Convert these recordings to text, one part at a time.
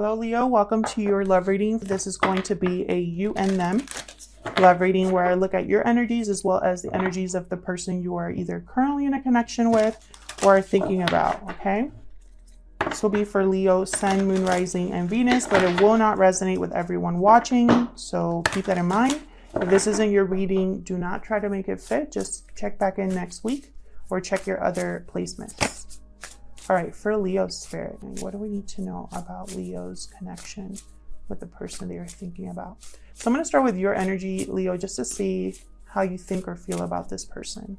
Hello, Leo. Welcome to your love reading. This is going to be a you and them love reading where I look at your energies as well as the energies of the person you are either currently in a connection with or are thinking about, okay? This will be for Leo, Sun, Moon, Rising, and Venus, but it will not resonate with everyone watching, so keep that in mind. If this isn't your reading, do not try to make it fit. Just check back in next week or check your other placements. All right, for Leo spirit, what do we need to know about Leo's connection with the person they are thinking about? So I'm going to start with your energy, Leo, just to see how you think or feel about this person.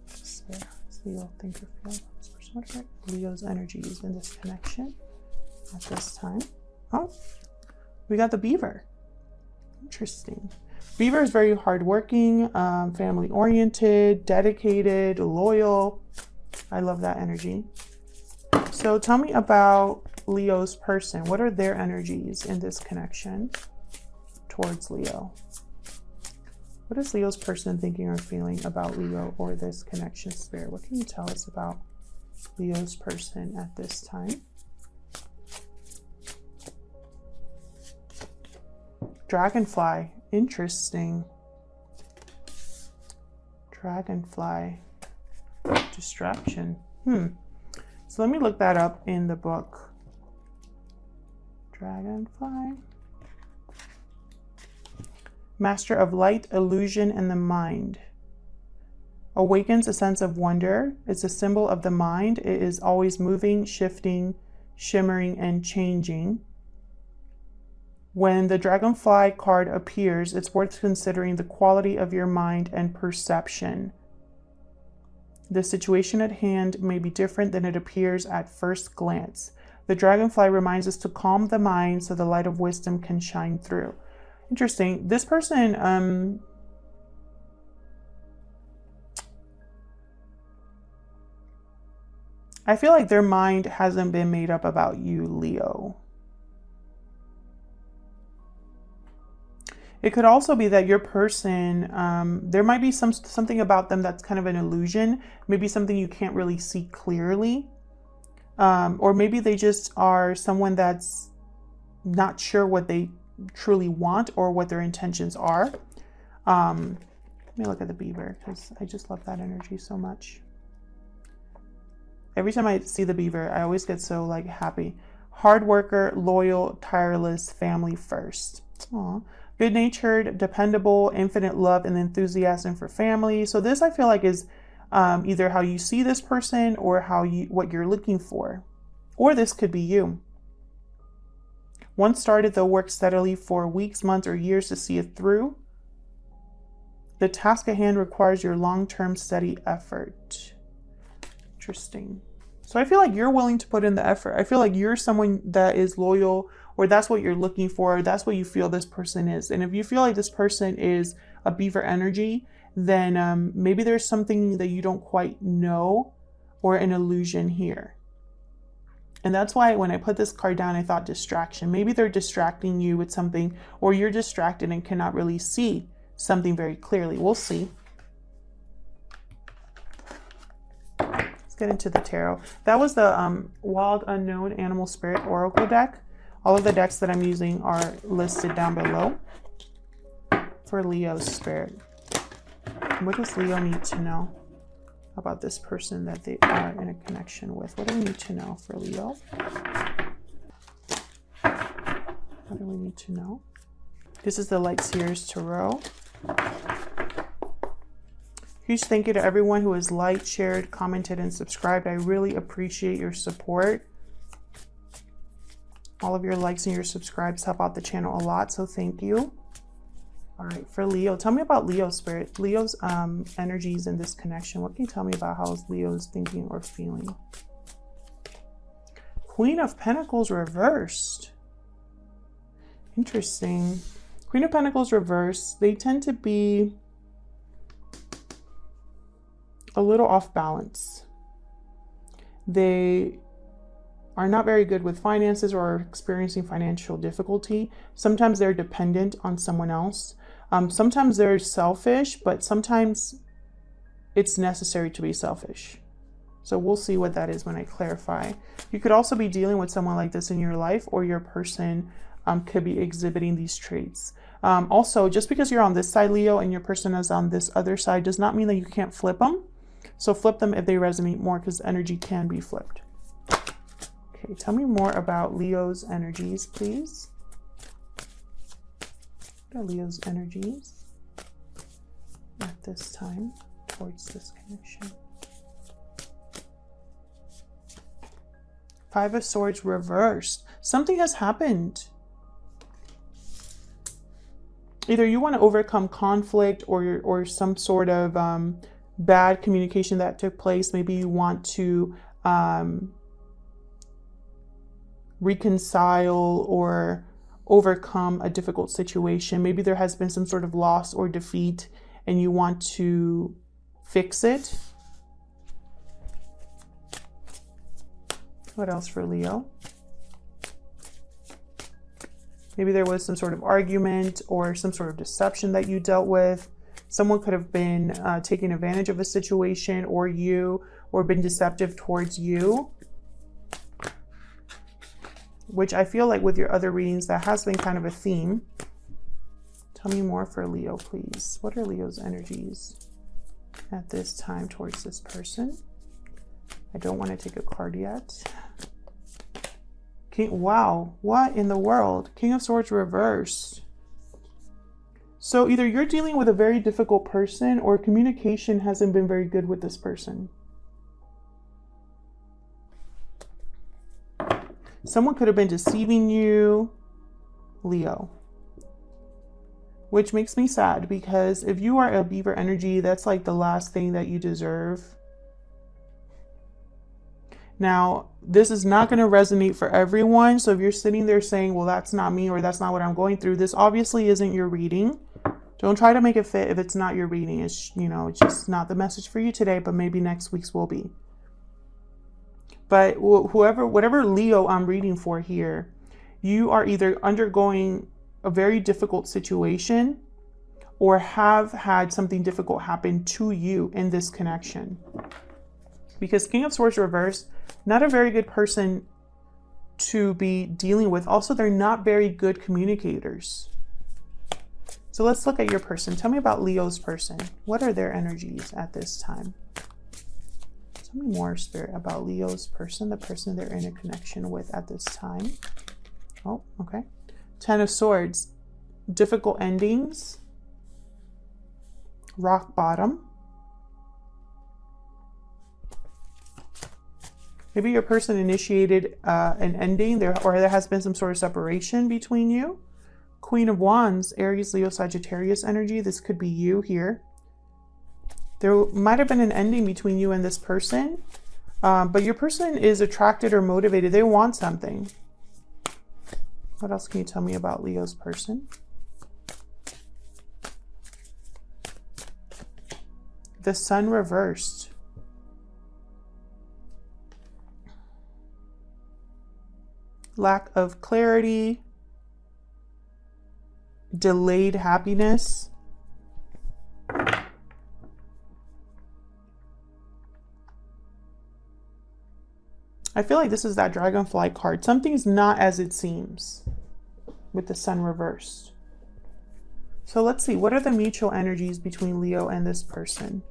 So, how does Leo think or feel about this person? What are Leo's energies in this connection at this time? Oh, we got the beaver. Interesting. Beaver is very hardworking, family-oriented, dedicated, loyal. I love that energy. So tell me about Leo's person. What are their energies in this connection towards Leo? What is Leo's person thinking or feeling about Leo or this connection spirit? What can you tell us about Leo's person at this time? Dragonfly. Interesting. Dragonfly. Distraction. So let me look that up in the book. Dragonfly. Master of light, illusion, and the mind. Awakens a sense of wonder. It's a symbol of the mind. It is always moving, shifting, shimmering, and changing. When the dragonfly card appears, it's worth considering the quality of your mind and perception. The situation at hand may be different than it appears at first glance. The dragonfly reminds us to calm the mind so the light of wisdom can shine through. Interesting. This person, I feel like their mind hasn't been made up about you, Leo. It could also be that your person, there might be something about them that's kind of an illusion, maybe something you can't really see clearly, or maybe they just are someone that's not sure what they truly want or what their intentions are. Let me look at the beaver because I just love that energy so much. Every time I see the beaver, I always get so like happy. Hard worker, loyal, tireless, family first. Aww. Good-natured, dependable, infinite love and enthusiasm for family. So this I feel like is either how you see this person or what you're looking for. Or this could be you. Once started, they'll work steadily for weeks, months, or years to see it through. The task at hand requires your long-term steady effort. Interesting. So I feel like you're willing to put in the effort. I feel like you're someone that is loyal, or that's what you're looking for. That's what you feel this person is. And if you feel like this person is a beaver energy, then maybe there's something that you don't quite know or an illusion here. And that's why when I put this card down, I thought distraction. Maybe they're distracting you with something, or you're distracted and cannot really see something very clearly. We'll see. Let's get into the tarot. That was the Wild Unknown Animal Spirit Oracle deck. All of the decks that I'm using are listed down below for Leo's spirit. What does Leo need to know about this person that they are in a connection with? What do we need to know for Leo? What do we need to know? This is the Light Seers Tarot. Huge thank you to everyone who has liked, shared, commented, and subscribed. I really appreciate your support. All of your likes and your subscribes help out the channel a lot, so thank you. All right, for Leo, tell me about Leo's spirit. Leo's energies in this connection. What can you tell me about how Leo's thinking or feeling? Queen of Pentacles reversed. Interesting. Queen of Pentacles reversed. They tend to be a little off balance. They are not very good with finances or are experiencing financial difficulty. Sometimes they're dependent on someone else. Sometimes they're selfish, but sometimes it's necessary to be selfish. So we'll see what that is when I clarify. You could also be dealing with someone like this in your life, or your person could be exhibiting these traits. Also, just because you're on this side, Leo, and your person is on this other side does not mean that you can't flip them. So flip them if they resonate more, because energy can be flipped. Okay, tell me more about Leo's energies, please. What are Leo's energies at this time towards this connection? Five of Swords reversed. Something has happened. Either you want to overcome conflict or some sort of bad communication that took place. Maybe you want to reconcile or overcome a difficult situation. Maybe there has been some sort of loss or defeat and you want to fix it. What else for Leo? Maybe there was some sort of argument or some sort of deception that you dealt with. Someone could have been taking advantage of a situation or been deceptive towards you. Which I feel like with your other readings, that has been kind of a theme. Tell me more for Leo, please. What are Leo's energies at this time towards this person? I don't want to take a card yet. Wow, what in the world? King of Swords reversed. So either you're dealing with a very difficult person or communication hasn't been very good with this person. Someone could have been deceiving you, Leo. Which makes me sad, because if you are a Beaver energy, that's like the last thing that you deserve. Now, this is not going to resonate for everyone. So if you're sitting there saying, well, that's not me, or that's not what I'm going through, this obviously isn't your reading. Don't try to make it fit if it's not your reading. It's, it's just not the message for you today, but maybe next week's will be. But whatever Leo I'm reading for here, you are either undergoing a very difficult situation or have had something difficult happen to you in this connection. Because King of Swords reversed, not a very good person to be dealing with. Also, they're not very good communicators. So let's look at your person. Tell me about Leo's person. What are their energies at this time? Tell me more, Spirit, about Leo's person, the person they're in a connection with at this time. Oh, okay. Ten of Swords. Difficult endings. Rock bottom. Maybe your person initiated an ending or there has been some sort of separation between you. Queen of Wands, Aries, Leo, Sagittarius energy. This could be you here. There might have been an ending between you and this person, but your person is attracted or motivated. They want something. What else can you tell me about Leo's person? The Sun reversed. Lack of clarity, delayed happiness. I feel like this is that dragonfly card. Something's not as it seems with the Sun reversed. So let's see, what are the mutual energies between Leo and this person?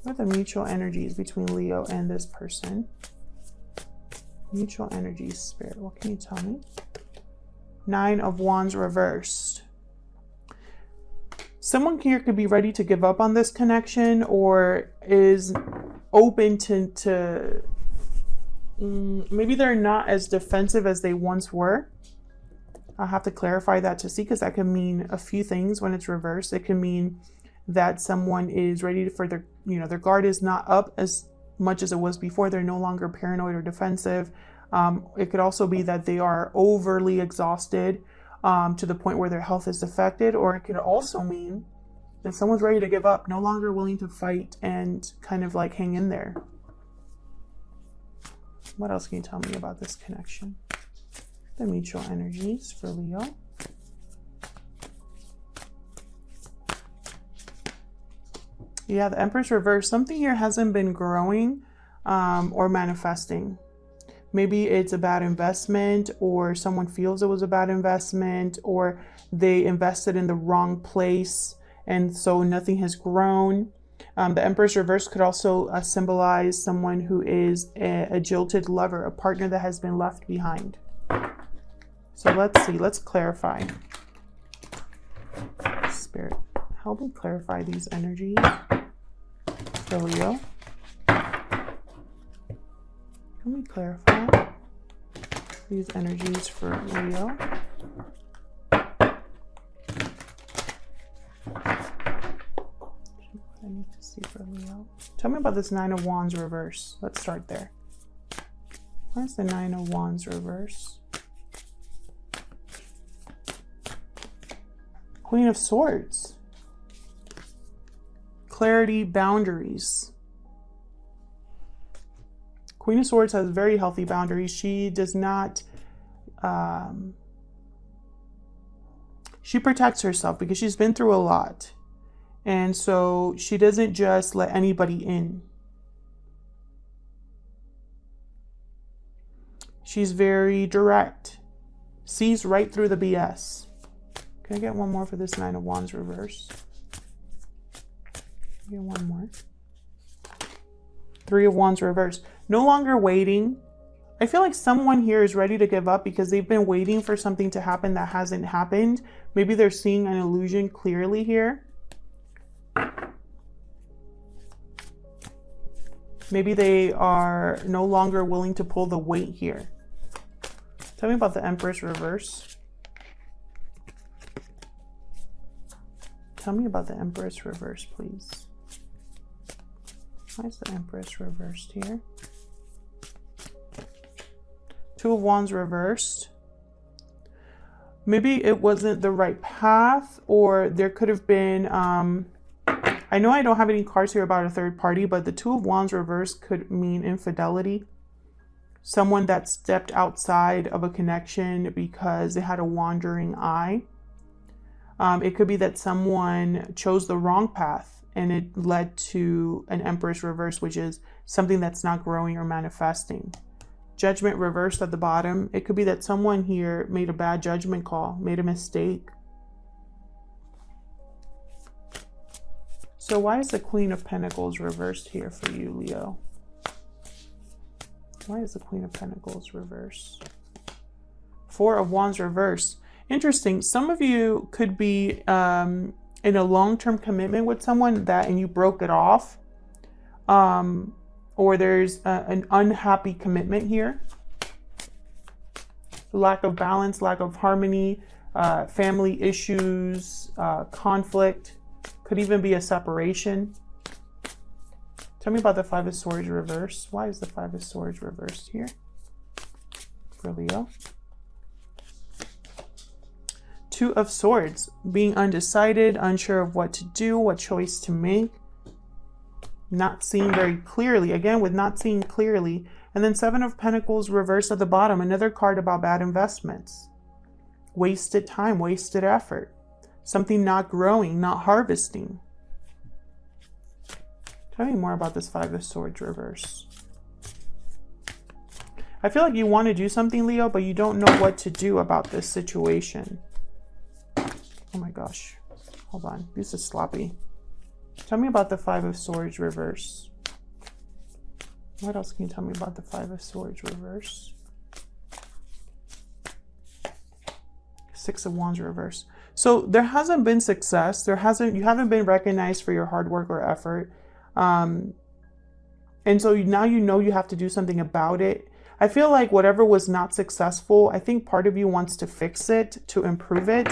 What are the mutual energies between Leo and this person? Mutual energies, Spirit, what can you tell me? Nine of Wands reversed. Someone here could be ready to give up on this connection or is open to maybe they're not as defensive as they once were. I'll have to clarify that to see, because that can mean a few things when it's reversed. It can mean that someone is ready for their guard is not up as much as it was before. They're no longer paranoid or defensive. It could also be that they are overly exhausted to the point where their health is affected, or it could also mean that someone's ready to give up, no longer willing to fight and kind of like hang in there. What else can you tell me about this connection? The mutual energies for Leo. Yeah, the Empress reversed. Something here hasn't been growing. or manifesting. Maybe it's a bad investment, or someone feels it was a bad investment, or they invested in the wrong place and so nothing has grown. The Empress reverse could also symbolize someone who is a jilted lover, a partner that has been left behind. So let's see, let's clarify. Spirit, help me clarify these energies for Leo. Help me clarify these energies for Leo. I need to see for Leo. Tell me about this Nine of Wands reverse. Let's start there. Why is the Nine of Wands reverse? Queen of Swords. Clarity, boundaries. Queen of Swords has very healthy boundaries. She does not, she protects herself because she's been through a lot. And so she doesn't just let anybody in. She's very direct, sees right through the BS. Can I get one more for this Nine of Wands reverse? Get one more. Three of Wands reverse. No longer waiting. I feel like someone here is ready to give up because they've been waiting for something to happen that hasn't happened. Maybe they're seeing an illusion clearly here. Maybe they are no longer willing to pull the weight here. Tell me about the Empress reverse. Tell me about the Empress reverse, please. Why is the Empress reversed here? Two of Wands reversed. Maybe it wasn't the right path, or there could have been, I know I don't have any cards here about a third party, but the Two of Wands reversed could mean infidelity. Someone that stepped outside of a connection because they had a wandering eye. It could be that someone chose the wrong path and it led to an Empress reverse, which is something that's not growing or manifesting. Judgment reversed at the bottom. It could be that someone here made a bad judgment call, made a mistake. So why is the Queen of Pentacles reversed here for you, Leo? Why is the Queen of Pentacles reversed? Four of Wands reversed. Interesting. Some of you could be in a long-term commitment with someone and you broke it off. Or there's an unhappy commitment here. Lack of balance, lack of harmony, family issues, conflict. Could even be a separation. Tell me about the Five of Swords reverse. Why is the Five of Swords reversed here for Leo? Two of Swords, being undecided, unsure of what to do, what choice to make. Not seeing very clearly. Again, with not seeing clearly. And then Seven of Pentacles reversed at the bottom. Another card about bad investments. Wasted time, wasted effort. Something not growing, not harvesting. Tell me more about this Five of Swords reverse. I feel like you want to do something, Leo, but you don't know what to do about this situation. Oh my gosh. Hold on. This is sloppy. Tell me about the Five of Swords reverse. What else can you tell me about the Five of Swords reverse? Six of Wands reverse. So there hasn't been success. You haven't been recognized for your hard work or effort. And so now you know you have to do something about it. I feel like whatever was not successful, I think part of you wants to fix it, to improve it.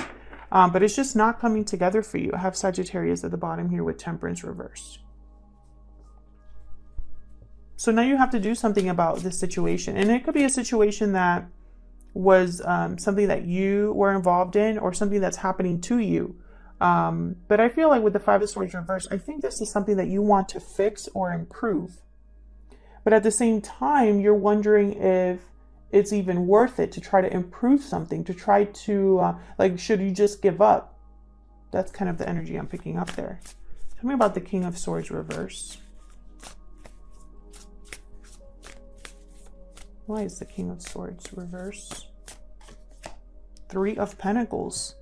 But it's just not coming together for you. I have Sagittarius at the bottom here with Temperance reversed. So now you have to do something about this situation. And it could be a situation that was something that you were involved in or something that's happening to you. But I feel like with the Five of Swords reversed, I think this is something that you want to fix or improve. But at the same time, you're wondering if it's even worth it to try to improve something, to try to, should you just give up? That's kind of the energy I'm picking up there. Tell me about the King of Swords reverse. Why is the King of Swords reverse? Three of Pentacles.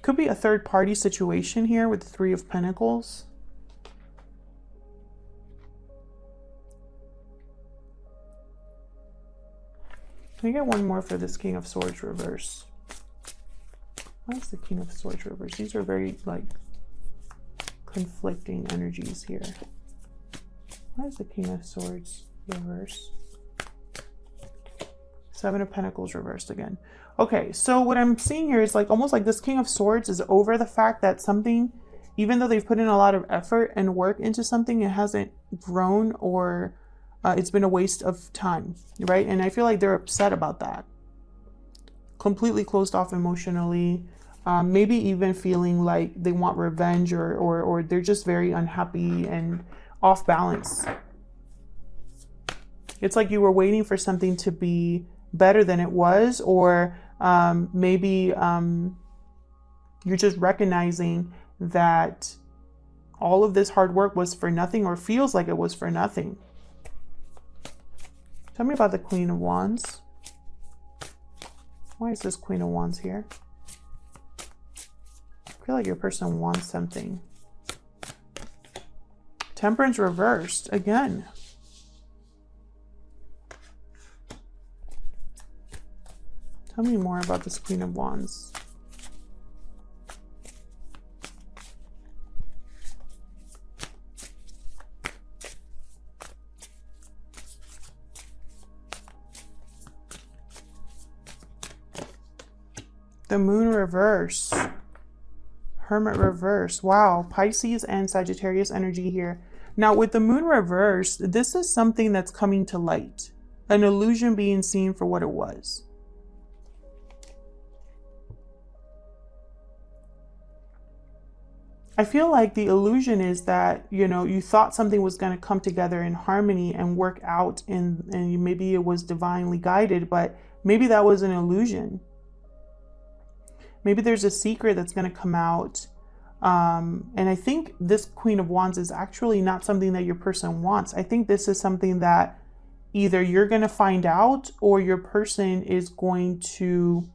Could be a third party situation here with the Three of Pentacles. Can we get one more for this King of Swords reverse? Why is the King of Swords reverse? These are very, like, conflicting energies here. Why is the King of Swords reverse? Seven of Pentacles reversed again. Okay, so what I'm seeing here is like almost like this King of Swords is over the fact that something, even though they've put in a lot of effort and work into something, it hasn't grown, or it's been a waste of time, right? And I feel like they're upset about that. Completely closed off emotionally, maybe even feeling like they want revenge, or they're just very unhappy and off balance. It's like you were waiting for something to be better than it was, or maybe you're just recognizing that all of this hard work was for nothing, or feels like it was for nothing. Tell me about the Queen of Wands. Why is this Queen of Wands here? I feel like your person wants something. Temperance reversed again. Tell me more about this Queen of Wands. The Moon reverse. Hermit reverse. Wow, Pisces and Sagittarius energy here. Now with the Moon reverse, this is something that's coming to light. An illusion being seen for what it was. I feel like the illusion is that, you know, you thought something was going to come together in harmony and work out, and maybe it was divinely guided, but maybe that was an illusion. Maybe there's a secret that's going to come out. And I think this Queen of Wands is actually not something that your person wants. I think this is something that either you're going to find out, or your person is going to,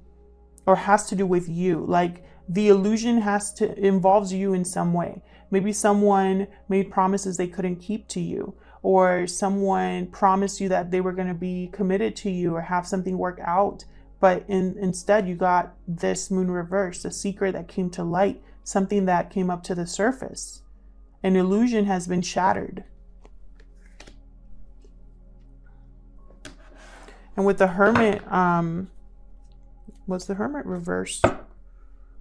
or has to do with you. Like the illusion involves you in some way. Maybe someone made promises they couldn't keep to you, or someone promised you that they were going to be committed to you or have something work out. But instead you got this Moon reverse, a secret that came to light, something that came up to the surface. An illusion has been shattered. And with the Hermit, was the Hermit reversed?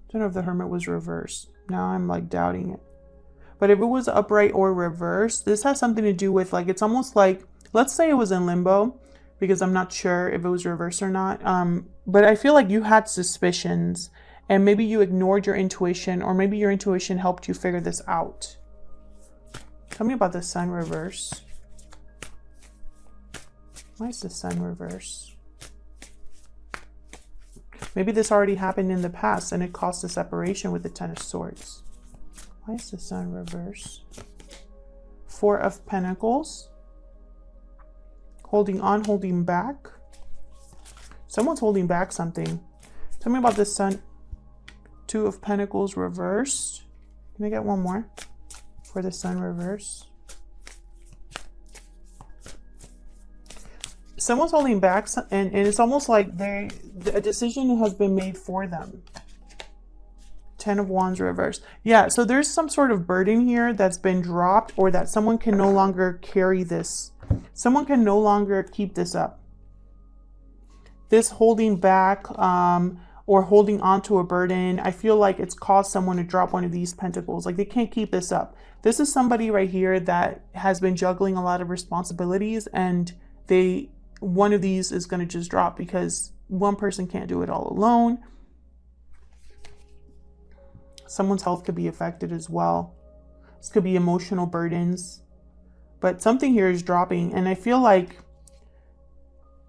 I don't know if the Hermit was reversed. Now I'm like doubting it. But if it was upright or reversed, this has something to do with, like, it's almost like, let's say it was in limbo, because I'm not sure if it was reversed or not. But I feel like you had suspicions, and maybe you ignored your intuition, or maybe your intuition helped you figure this out. Tell me about the Sun reverse. Why is the Sun reverse? Maybe this already happened in the past and it caused a separation with the Ten of Swords. Why is the Sun reverse? Four of Pentacles. Holding on, holding back. Someone's holding back something. Tell me about this Sun. Two of Pentacles reversed. Can I get one more for the Sun reverse? Someone's holding back, and it's almost like a decision has been made for them. Ten of Wands reversed. Yeah, so there's some sort of burden here that's been dropped, or that someone can no longer carry this. Someone can no longer keep this up. This holding back or holding on to a burden, I feel like it's caused someone to drop one of these pentacles. Like they can't keep this up. This is somebody right here that has been juggling a lot of responsibilities, and one of these is going to just drop because one person can't do it all alone. Someone's health could be affected as well. This could be emotional burdens. But something here is dropping, and I feel like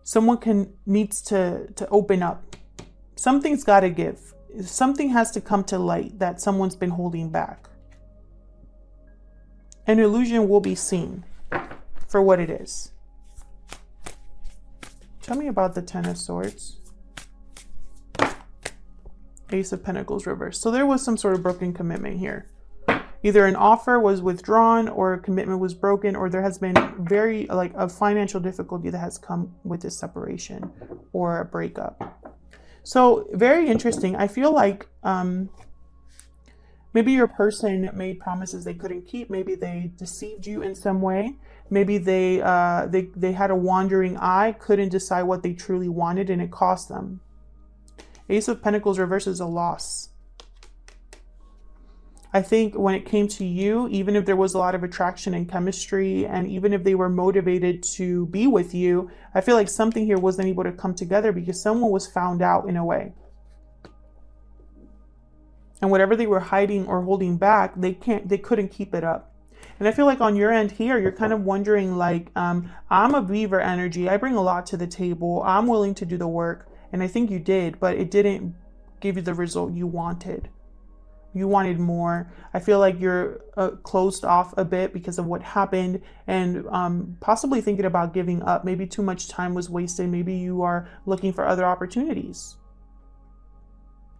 someone needs to open up. Something's got to give. Something has to come to light that someone's been holding back. An illusion will be seen for what it is. Tell me about the Ten of Swords. Ace of Pentacles reversed. So there was some sort of broken commitment here. Either an offer was withdrawn or a commitment was broken, or there has been very like a financial difficulty that has come with this separation or a breakup. So very interesting. I feel like maybe your person made promises they couldn't keep. Maybe they deceived you in some way. Maybe they had a wandering eye, couldn't decide what they truly wanted, and it cost them. Ace of Pentacles reverses a loss. I think when it came to you, even if there was a lot of attraction and chemistry, and even if they were motivated to be with you, I feel like something here wasn't able to come together because someone was found out in a way. And whatever they were hiding or holding back, they couldn't keep it up. And I feel like on your end here, you're kind of wondering like, I'm a Beaver energy. I bring a lot to the table. I'm willing to do the work. And I think you did, but it didn't give you the result you wanted. You wanted more. I feel like you're closed off a bit because of what happened, and possibly thinking about giving up. Maybe too much time was wasted. Maybe you are looking for other opportunities.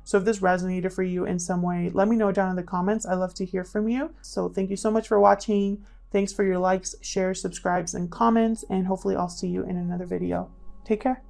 So if this resonated for you in some way, let me know down in the comments. I love to hear from you. So thank you so much for watching. Thanks for your likes, shares, subscribes, and comments. And hopefully I'll see you in another video. Take care.